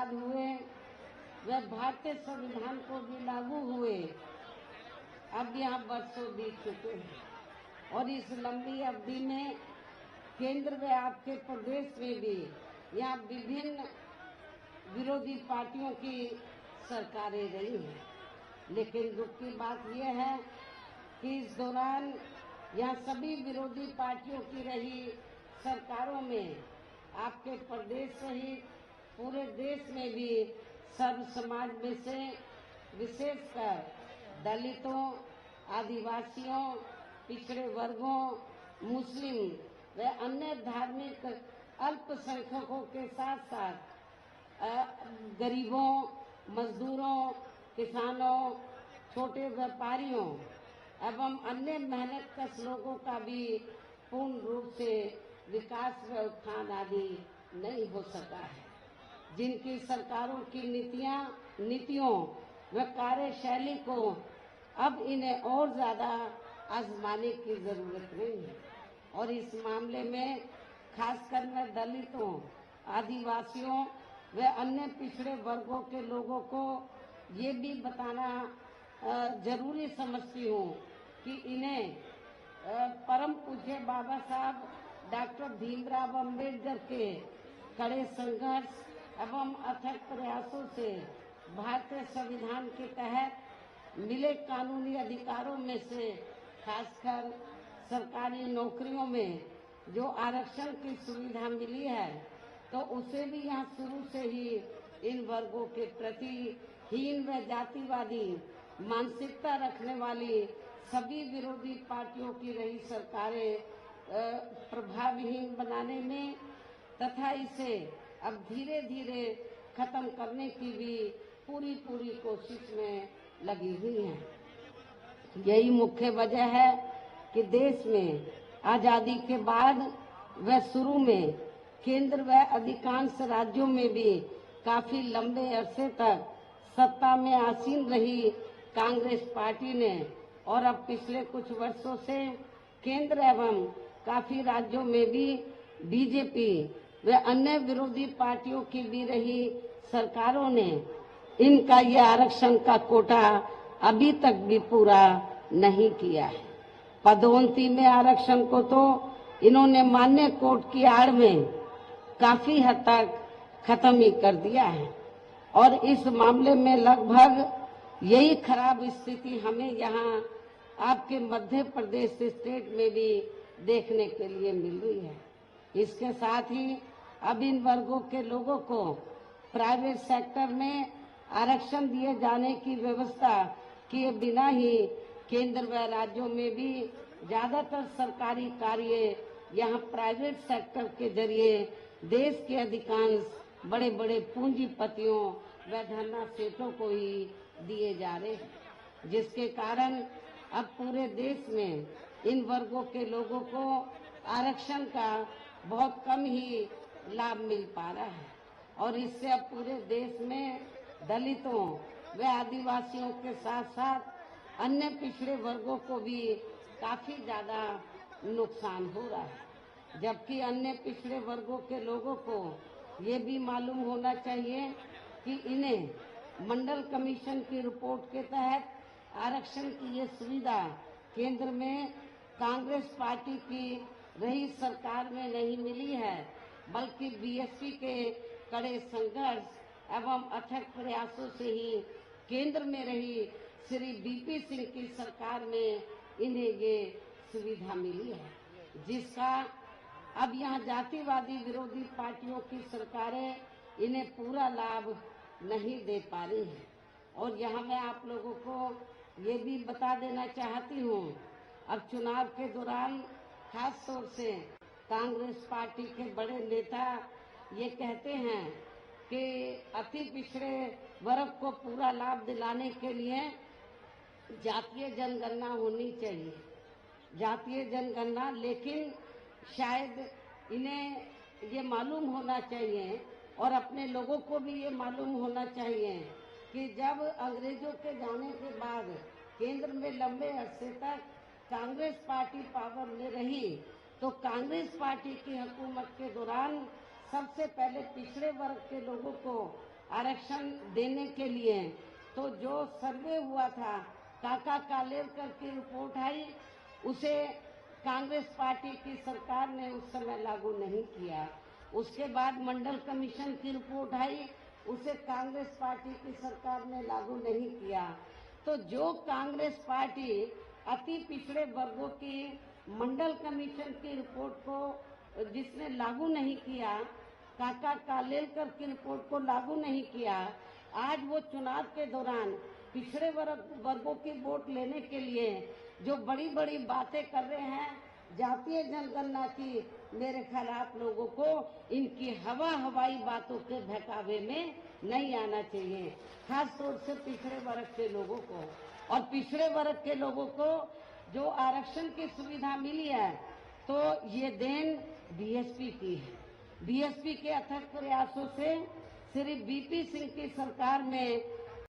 आजाद हुए व भारतीय संविधान को भी लागू हुए, अब यहाँ वर्षों बीत चुके हैं और इस लंबी अवधि में केंद्र व आपके प्रदेश में भी यहाँ विभिन्न विरोधी पार्टियों की सरकारें रही हैं। लेकिन दुख की बात यह है कि इस दौरान यहाँ सभी विरोधी पार्टियों की रही सरकारों में आपके प्रदेश सहित पूरे देश में भी सर्व समाज में से विशेषकर दलितों, आदिवासियों, पिछड़े वर्गों, मुस्लिम व अन्य धार्मिक अल्पसंख्यकों के साथ साथ गरीबों, मजदूरों, किसानों, छोटे व्यापारियों एवं अन्य मेहनतकश लोगों का भी पूर्ण रूप से विकास व उत्थान आदि नहीं हो सका है। जिनकी सरकारों की नीतियों व कार्यशैली को अब इन्हें और ज्यादा आजमाने की जरूरत नहीं है और इस मामले में खासकर मैं दलितों, आदिवासियों व अन्य पिछड़े वर्गों के लोगों को ये भी बताना जरूरी समझती हूँ कि इन्हें परम पूज्य बाबा साहब डॉक्टर भीमराव अंबेडकर के कड़े संघर्ष एवं अथक प्रयासों से भारतीय संविधान के तहत मिले कानूनी अधिकारों में से खासकर सरकारी नौकरियों में जो आरक्षण की सुविधा मिली है, तो उसे भी यहाँ शुरू से ही इन वर्गों के प्रति हीन व जातिवादी मानसिकता रखने वाली सभी विरोधी पार्टियों की रही सरकारें प्रभावहीन बनाने में तथा इसे अब धीरे धीरे खत्म करने की भी पूरी कोशिश में लगी हुई है। यही मुख्य वजह है कि देश में आजादी के बाद व शुरू में केंद्र व अधिकांश राज्यों में भी काफी लंबे अरसे तक सत्ता में आसीन रही कांग्रेस पार्टी ने और अब पिछले कुछ वर्षों से केंद्र एवं काफी राज्यों में भी बीजेपी व अन्य विरोधी पार्टियों की भी रही सरकारों ने इनका ये आरक्षण का कोटा अभी तक भी पूरा नहीं किया है। पदोन्नति में आरक्षण को तो इन्होंने मान्य कोर्ट की आड़ में काफी हद तक खत्म ही कर दिया है और इस मामले में लगभग यही खराब स्थिति हमें यहाँ आपके मध्य प्रदेश स्टेट में भी देखने के लिए मिल रही है। इसके साथ ही अब इन वर्गों के लोगों को प्राइवेट सेक्टर में आरक्षण दिए जाने की व्यवस्था किए बिना ही केंद्र व राज्यों में भी ज्यादातर सरकारी कार्य यहाँ प्राइवेट सेक्टर के जरिए देश के अधिकांश बड़े बड़े पूंजीपतियों व धनना सेठों को ही दिए जा रहे हैं, जिसके कारण अब पूरे देश में इन वर्गों के लोगों को आरक्षण का बहुत कम ही लाभ मिल पा रहा है और इससे अब पूरे देश में दलितों व आदिवासियों के साथ साथ अन्य पिछड़े वर्गों को भी काफी ज्यादा नुकसान हो रहा है। जबकि अन्य पिछड़े वर्गों के लोगों को ये भी मालूम होना चाहिए कि इन्हें मंडल कमीशन की रिपोर्ट के तहत आरक्षण की ये सुविधा केंद्र में कांग्रेस पार्टी की रही सरकार में नहीं मिली है, बल्कि बीएसपी के कड़े संघर्ष एवं अथक प्रयासों से ही केंद्र में रही श्री बीपी सिंह की सरकार में इन्हें ये सुविधा मिली है, जिसका अब यहाँ जातिवादी विरोधी पार्टियों की सरकारें इन्हें पूरा लाभ नहीं दे पा रही हैं। और यहाँ मैं आप लोगों को ये भी बता देना चाहती हूँ, अब चुनाव के दौरान खास तौर से कांग्रेस पार्टी के बड़े नेता ये कहते हैं कि अति पिछड़े वर्ग को पूरा लाभ दिलाने के लिए जातीय जनगणना होनी चाहिए, जातीय जनगणना। लेकिन शायद इन्हें ये मालूम होना चाहिए और अपने लोगों को भी ये मालूम होना चाहिए कि जब अंग्रेजों के जाने के बाद केंद्र में लंबे अरसे तक कांग्रेस पार्टी पावर में रही, तो कांग्रेस पार्टी की हुकूमत के दौरान सबसे पहले पिछड़े वर्ग के लोगों को आरक्षण देने के लिए, तो जो सर्वे हुआ था, काका कालेलकर की रिपोर्ट आई, उसे कांग्रेस पार्टी की सरकार ने उस समय लागू नहीं किया। उसके बाद मंडल कमीशन की रिपोर्ट आई, उसे कांग्रेस पार्टी की सरकार ने लागू नहीं किया। तो जो कांग्रेस पार्टी अति पिछड़े वर्गों की मंडल कमीशन की रिपोर्ट को जिसने लागू नहीं किया, काका कालेलकर की रिपोर्ट को लागू नहीं किया, आज वो चुनाव के दौरान पिछड़े वर्गों की वोट लेने के लिए जो बड़ी बड़ी बातें कर रहे हैं, जातीय जनगणना की, मेरे ख्याल आप लोगों को इनकी हवाई बातों के बहकावे में नहीं आना चाहिए, खास तौर से पिछड़े वर्ग के लोगों को। और पिछड़े वर्ग के लोगों को जो आरक्षण की सुविधा मिली है, तो ये देन बीएसपी की है। बीएसपी के अथक प्रयासों से श्री बीपी सिंह की सरकार में